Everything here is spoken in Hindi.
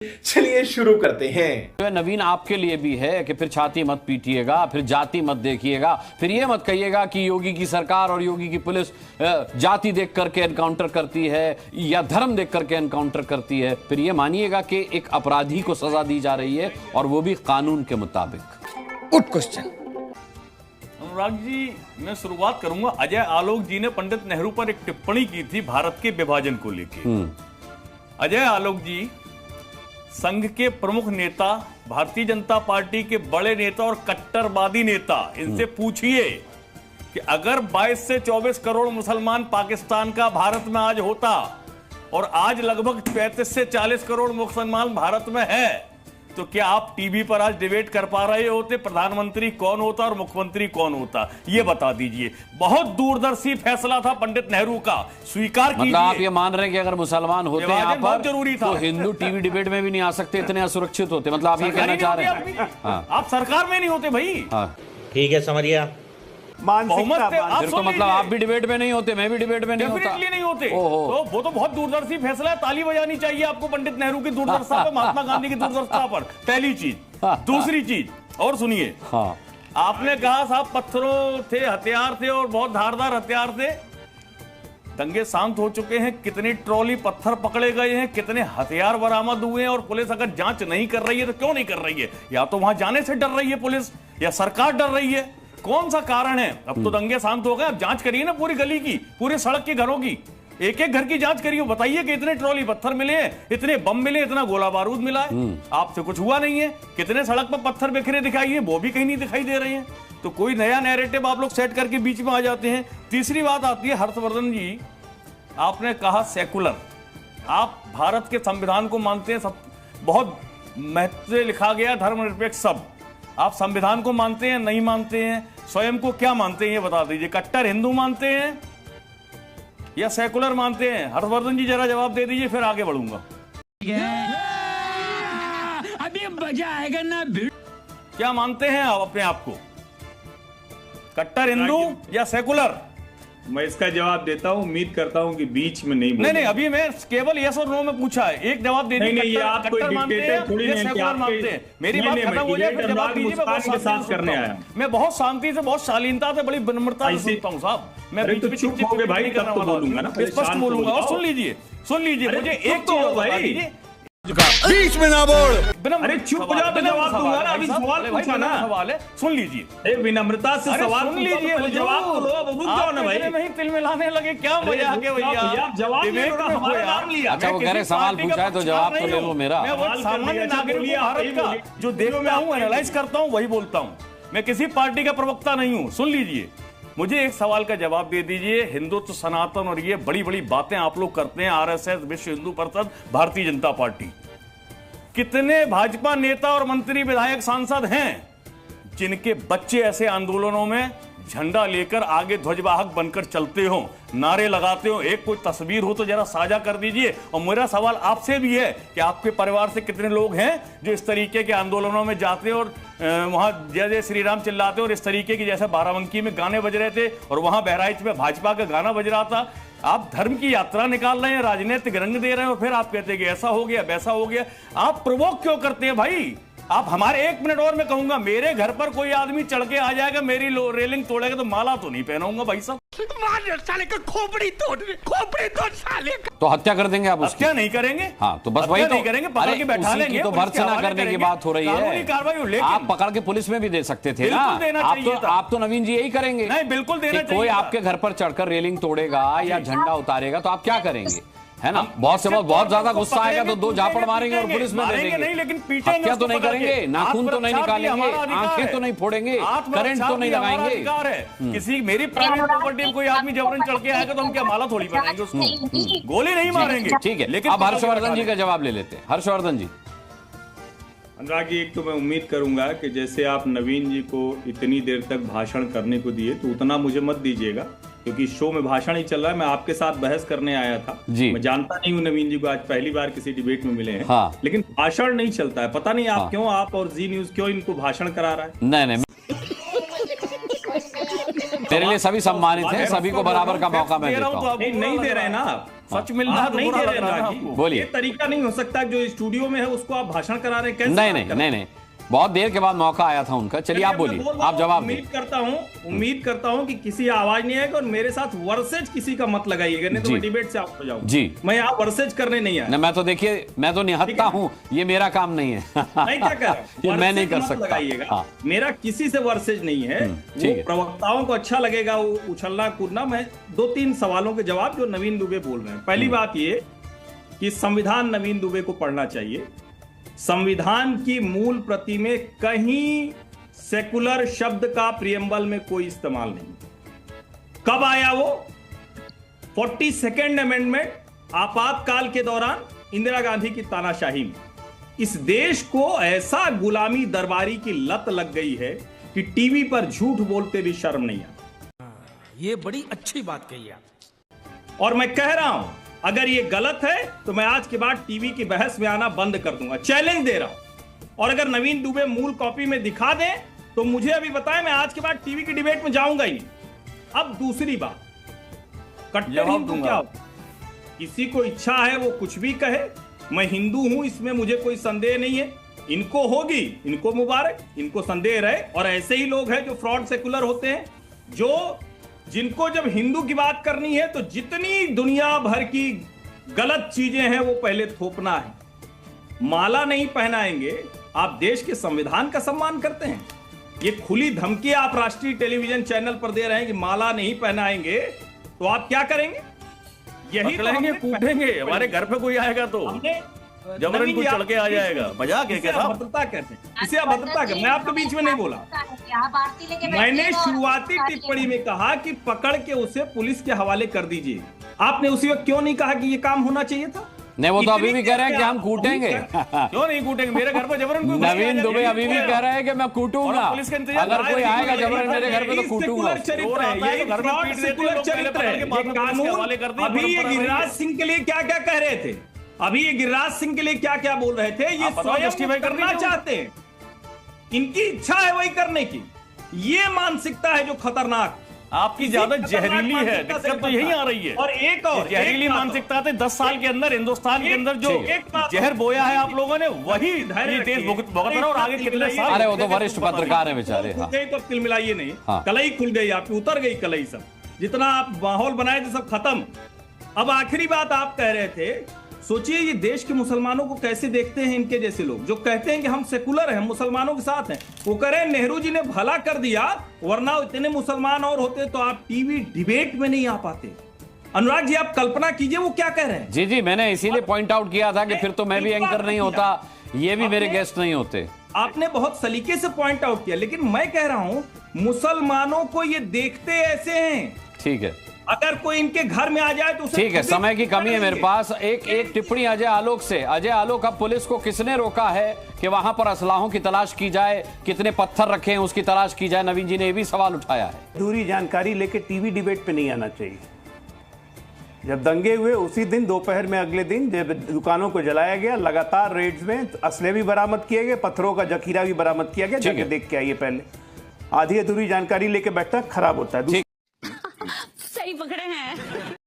चलिए शुरू करते हैं। नवीन आपके लिए भी है कि फिर छाती मत पीटिएगा, फिर जाति मत देखिएगा, फिर ये मत कहिएगा कि योगी की सरकार और योगी की पुलिस जाति देख करके एनकाउंटर करती है या धर्म देख करके एनकाउंटर करती है। फिर ये मानिएगा कि एक अपराधी को सजा दी जा रही है और वो भी कानून के मुताबिक। Good question. अनुराग जी, मैं शुरुआत करूंगा। अजय आलोक जी ने पंडित नेहरू पर एक टिप्पणी की थी भारत के विभाजन को लेकर। अजय आलोक जी संघ के प्रमुख नेता, भारतीय जनता पार्टी के बड़े नेता और कट्टरवादी नेता, इनसे पूछिए कि अगर 22 से 24 करोड़ मुसलमान पाकिस्तान का भारत में आज होता और आज लगभग 35 से 40 करोड़ मुसलमान भारत में है, तो क्या आप टीवी पर आज डिबेट कर पा रहे होते? प्रधानमंत्री कौन होता और मुख्यमंत्री कौन होता, ये बता दीजिए। बहुत दूरदर्शी फैसला था पंडित नेहरू का, स्वीकार कीजिए। मतलब आप ये मान रहे हैं कि अगर मुसलमान होते यहाँ पर बहुत जरूरी था, तो हिंदू टीवी डिबेट में भी नहीं आ सकते, इतने असुरक्षित होते। मतलब आप ये कहना चाह रहे हैं आप सरकार में नहीं होते भाई। ठीक है, समझ गया। फिर तो मतलब आप भी डिबेट में नहीं होते, मैं भी डिबेट में नहीं होता। डेफिनेटली नहीं होते। तो वो तो बहुत दूरदर्शी फैसला है, ताली बजानी चाहिए आपको पंडित नेहरू की दूरदर्शिता पर, महात्मा गांधी की दूरदर्शिता पर। पहली चीज। दूसरी चीज और सुनिए, आपने कहा साहब पत्थरों थे, हथियार थे और बहुत धारदार हथियार थे। दंगे शांत हो चुके हैं, कितनी ट्रॉली पत्थर पकड़े गए हैं, कितने हथियार बरामद हुए हैं, और पुलिस अगर जांच नहीं कर रही है तो क्यों नहीं कर रही है? या तो वहां जाने से डर रही है पुलिस, या सरकार डर रही है। कौन सा कारण है? अब तो दंगे शांत हो गए, अब जांच करिए ना पूरी गली की, पूरे सड़क के घरों की, एक एक घर की जांच करिए। बताइए कि इतने ट्रॉली पत्थर मिले हैं, इतने बम मिले, इतना गोला बारूद मिला है, आपसे कुछ हुआ नहीं है। कितने सड़क पर पत्थर बिखरे दिखाई है, वो भी कहीं नहीं दिखाई दे रहे हैं। तो कोई नया नैरेटिव आप लोग सेट करके बीच में आ जाते हैं। तीसरी बात आती है, हर्षवर्धन जी आपने कहा सेकुलर, आप भारत के संविधान को मानते हैं, सब बहुत महत्व से लिखा गया धर्मनिरपेक्ष सब। आप संविधान को मानते हैं, नहीं मानते हैं? स्वयं को क्या मानते हैं ये बता दीजिए। कट्टर हिंदू मानते हैं या सेकुलर मानते हैं? हर्षवर्धन जी जरा जवाब दे दीजिए, फिर आगे बढ़ूंगा। अभी मजा आएगा ना। क्या मानते हैं आप अपने आप को, कट्टर हिंदू या सेकुलर? मैं इसका जवाब देता हूं, उम्मीद करता हूं कि बीच में नहीं नहीं, अभी मैं केवल यस और नो में पूछा है, एक जवाब दे दीजिए। नहीं, आप कोई डिक्टेटर थोड़ी नहीं कि आपके, मेरी बात खत्म हो जाए फिर जवाब दीजिए। मैं बहुत शांति से, बहुत शालीनता से, बड़ी विनम्रता से सुनता हूँ साहब। मैं चुप हो गए भाई, तब तो बोलूंगा ना, स्पष्ट बोलूंगा। और सुन लीजिए मुझे एक तो चीज भाई दीजिए, बीच में ना बोल। अरे चुप हो जाओ तो जवाब दूंगा ना। अभी सवाल पूछा ना, सवाल है, सुन लीजिए। विनम्रता से सवाल सुन लीजिए, जवाब तो लो। रुक जाओ ना भाई, नहीं तिल मिलाने लगे, क्या मजा आ गया भैया। जवाब हमारा नाम लिया। अच्छा, वो कह रहे सवाल पूछा है तो जवाब तो ले लो मेरा। मैं वो सामान्य नागरिक भारत का जो देखता हूँ, एनालाइज करता हूँ, वही बोलता हूँ। मैं किसी पार्टी का प्रवक्ता नहीं हूँ। सुन लीजिए, मुझे एक सवाल का जवाब दे दीजिए। हिंदुत्व, सनातन और ये बड़ी बड़ी बातें आप लोग करते हैं, आरएसएस, विश्व हिंदू परिषद, भारतीय जनता पार्टी, कितने भाजपा नेता और मंत्री, विधायक, सांसद हैं जिनके बच्चे ऐसे आंदोलनों में झंडा लेकर आगे ध्वजवाहक बनकर चलते हो, नारे लगाते हो? एक कोई तस्वीर हो तो जरा साझा कर दीजिए। और मेरा सवाल आपसे भी है कि आपके परिवार से कितने लोग हैं जो इस तरीके के आंदोलनों में जाते हैं और वहां जय जय श्री राम चिल्लाते हैं, और इस तरीके की, जैसे बाराबंकी में गाने बज रहे थे और वहां बहराइच में भाजपा का गाना बज रहा था। आप धर्म की यात्रा निकाल रहे हैं, राजनीतिक रंग दे रहे हैं, और फिर आप कहते हैं कि ऐसा हो गया, वैसा हो गया। आप प्रोवोक क्यों करते हैं भाई? आप हमारे, एक मिनट और मैं कहूंगा, मेरे घर पर कोई आदमी चढ़ के आ जाएगा, मेरी रेलिंग तोड़ेगा तो माला तो नहीं पहनाऊंगा भाई साहब। साले का खोपड़ी तोड़ साले का। तो हत्या कर देंगे आप उसकी? हत्या नहीं करेंगे। हाँ, तो बस वही तो नहीं करेंगे, पकड़ के बैठा लेंगे। तो भर्त्सना करने की बात हो रही है। आप पकड़ के पुलिस में भी दे सकते थे ना। आप तो नवीन जी यही करेंगे। नहीं, बिल्कुल देना चाहिए। कोई आपके घर पर चढ़कर रेलिंग तोड़ेगा या झंडा उतारेगा तो आप क्या करेंगे? है ना, बहुत से बहुत ज्यादा गुस्सा आएगा तो दो झापड़ मारेंगे और पुलिस में दे देंगे। नहीं, लेकिन पीटेंगे, हत्या तो नहीं करेंगे, नाखून तो नहीं निकालेंगे, आंखें तो नहीं फोड़ेंगे, करंट तो नहीं लगाएंगे। किसी मेरी प्राइवेट प्रॉपर्टी में कोई आदमी जबरन चढ़ के आएगा तो हम क्या माला थोड़ी पहनाएंगे उसको? गोली नहीं मारेंगे। ठीक है, लेकिन अब हर्षवर्धन जी का जवाब ले लेते हैं। हर्षवर्धन जी। अनुराग जी, एक तो मैं उम्मीद करूंगा कि जैसे आप नवीन जी को इतनी देर तक भाषण करने को दिए, तो उतना मुझे मत दीजिएगा, क्योंकि शो में भाषण ही चल रहा है। मैं आपके साथ बहस करने आया था जी। मैं जानता नहीं हूँ नवीन जी को, आज पहली बार किसी डिबेट में मिले हैं। हाँ। लेकिन भाषण नहीं चलता है, पता नहीं आप क्यों, आप और जी न्यूज क्यों इनको भाषण करा रहा है? नहीं, मेरे लिए सभी सम्मानित हैं, सभी को बराबर का मौका मैं देता हूं। नहीं दे रहे ना, सच मिल रहा है आप तो नहीं बुरा दे लग रहे रहा है अनुराग आपको। जी। बोलिए। ये तरीका नहीं हो सकता जो स्टूडियो में है उसको आप भाषण करा रहे हैं, कैसे नहीं बात नहीं कर रहे हैं? नहीं नहीं, बहुत देर के बाद मौका आया था उनका। चलिए आप मैं बोलिए, बोल रहा आप हूं, जवाब दें। उम्मीद करता हूं कि किसी आवाज नहीं आएगा और मेरे साथ वर्सेज किसी का मत लगाइएगा, नहीं तो जी। मैं डिबेट से आउट हो जाऊंगा। जी। मैं यहाँ वर्सेज करने नहीं आया। नहीं, मैं तो देखिए, मैं तो निहत्ता हूँ, ये मेरा काम नहीं है। नहीं, क्या कह रहा हूं? ये मैं नहीं वर्सेज कर मत सकता। लगाइएगा। हाँ। मेरा किसी से वर्सेज नहीं है। ठीक वो है। प्रवक्ताओं को अच्छा लगेगा वो उछलना कूदना। मैं 2-3 सवालों के जवाब जो नवीन दुबे बोल रहे हैं। पहली बात ये कि संविधान नवीन दुबे को पढ़ना चाहिए। संविधान की मूल प्रति में कहीं सेकुलर शब्द का प्रियम्बल में कोई इस्तेमाल नहीं। कब आया वो? 42nd अमेंडमेंट आपातकाल के दौरान इंदिरा गांधी की तानाशाही में। इस देश को ऐसा गुलामी दरबारी की लत लग गई है कि टीवी पर झूठ बोलते भी शर्म नहीं आता। ये बड़ी अच्छी बात कही आप। और मैं कह रहा हूं, अगर ये गलत है तो मैं आज के बाद टीवी की बहस में आना बंद कर दूंगा। चैलेंज दे रहा हूं। और अगर नवीन दुबे मूल कॉपी में दिखा दें तो मुझे अभी बताएं, मैं आज के बाद टीवी की डिबेट में जाऊंगा ही नहीं। अब दूसरी बात, कट्टर जवाब हिंदू दूंगा। क्या होता है? किसी को इच्छा है वो कुछ भी कहे, मैं हिंदू हूं इसमें मुझे कोई संदेह नहीं है। इनको होगी, इनको मुबारक, इनको संदेह रहे। और ऐसे ही लोग हैं जो फ्रॉड सेकुलर होते हैं, जिनको जब हिंदू की बात करनी है तो जितनी दुनिया भर की गलत चीजें हैं वो पहले थोपना है। माला नहीं पहनाएंगे। आप देश के संविधान का सम्मान करते हैं, ये खुली धमकी आप राष्ट्रीय टेलीविजन चैनल पर दे रहे हैं कि माला नहीं पहनाएंगे तो आप क्या करेंगे? यही तो पकड़ेंगे, हमने कूटेंगे। हमारे घर पे कोई आएगा तो हमने जबरन नवीन कोई जी, चढ़ के आ आप जाएगा। मजाक है क्या साहब? अभद्रता कहते हैं, इसे अभद्रता कहते हैं। मैं आपके बीच में नहीं बोला। मैंने शुरुआती टिप्पणी में कहा कि पकड़ के उसे पुलिस के हवाले कर दीजिए। आपने उसी वक्त क्यों नहीं कहा कि ये काम होना चाहिए था? नहीं, वो तो अभी इतनी भी कह रहे हैं कि हम देर कूटेंगे। क्यों नहीं कूटेंगे? मेरे घर पे जबरन कोई नवीन दुबे अभी भी कह रहे हैं कि मैं कूटूंगा। और पुलिस का इंतजाम अगर कोई आएगा जबरन मेरे घर पे तो कूटूंगा सेकुलर उसको। चरित्र है, आता है ये तो घर में फ्रॉड पीट देते सेकुलर लोग, पहले चरित्र है। पकड़ के बाद ये में पुलिस के हवाले कर कानून दिए, अभी ये परंपरा गिरिराज रही है। सिंह के लिए क्या क्या कह रहे थे, अभी ये गिरिराज सिंह के लिए क्या क्या बोल रहे थे, ये आप बताओ, स्वयं justify कर करना दीजिए। चाहते हैं। इनकी इच्छा है वही करने की। ये मानसिकता है जो खतरनाक, आपकी ज्यादा जहरीली है। दिक्कत तो यही आ रही है। और एक और जहरीली एक बात मानसिकता से 10 साल के अंदर हिंदुस्तान के अंदर जो एक बात जहर बोया है आप लोगों ने, वही धैर्य ये देश रखिए। भुगत रहा है। और आगे कितने साल? अरे वो तो वरिष्ठ पत्रकार है बेचारे। खुल हाँ। गई तो अब तिल मिलाइए नहीं। हाँ। कलई खुल गई आपकी, उतर गई कलई सब। जितना आप माहौल बनाए थे सब खत्म। अब आखिरी बात आप कह रहे थे, सोचिए ये देश के मुसलमानों को कैसे देखते हैं इनके जैसे लोग जो कहते हैं कि हम सेकुलर हैं, मुसलमानों के साथ हैं। वो कह रहे हैं नेहरू जी ने भला कर दिया, वरना इतने मुसलमान और होते तो आप टीवी डिबेट में नहीं आ पाते। अनुराग जी आप कल्पना कीजिए वो क्या कह रहे हैं। जी जी, मैंने इसीलिए पॉइंट आउट किया था कि फिर तो मैं भी एंकर नहीं होता, ये भी मेरे गेस्ट नहीं होते। आपने बहुत सलीके से पॉइंट आउट किया, लेकिन मैं कह रहा हूं मुसलमानों को ये देखते ऐसे हैं। ठीक है, अगर कोई इनके घर में आ जाए तो उसे ठीक है, खुद ही समय की कमी है मेरे पकड़ पास। एक टिप्पणी अजय आलोक से। अजय आलोक, अब पुलिस को किसने रोका है कि वहां पर असलाहों की तलाश की जाए, कितने पत्थर रखे हैं उसकी तलाश की जाए? नवीन जी ने यह भी सवाल उठाया है। अधूरी जानकारी लेके टीवी डिबेट पे नहीं आना चाहिए। जब दंगे हुए उसी दिन दोपहर में अगले दिन जब दुकानों को जलाया गया, लगातार रेड्स में असले भी बरामद किए गए, पत्थरों का जखीरा भी बरामद किया गया। ठीक है। जाके देख के आइए पहले। आधी अधूरी जानकारी लेके बैठना खराब होता है।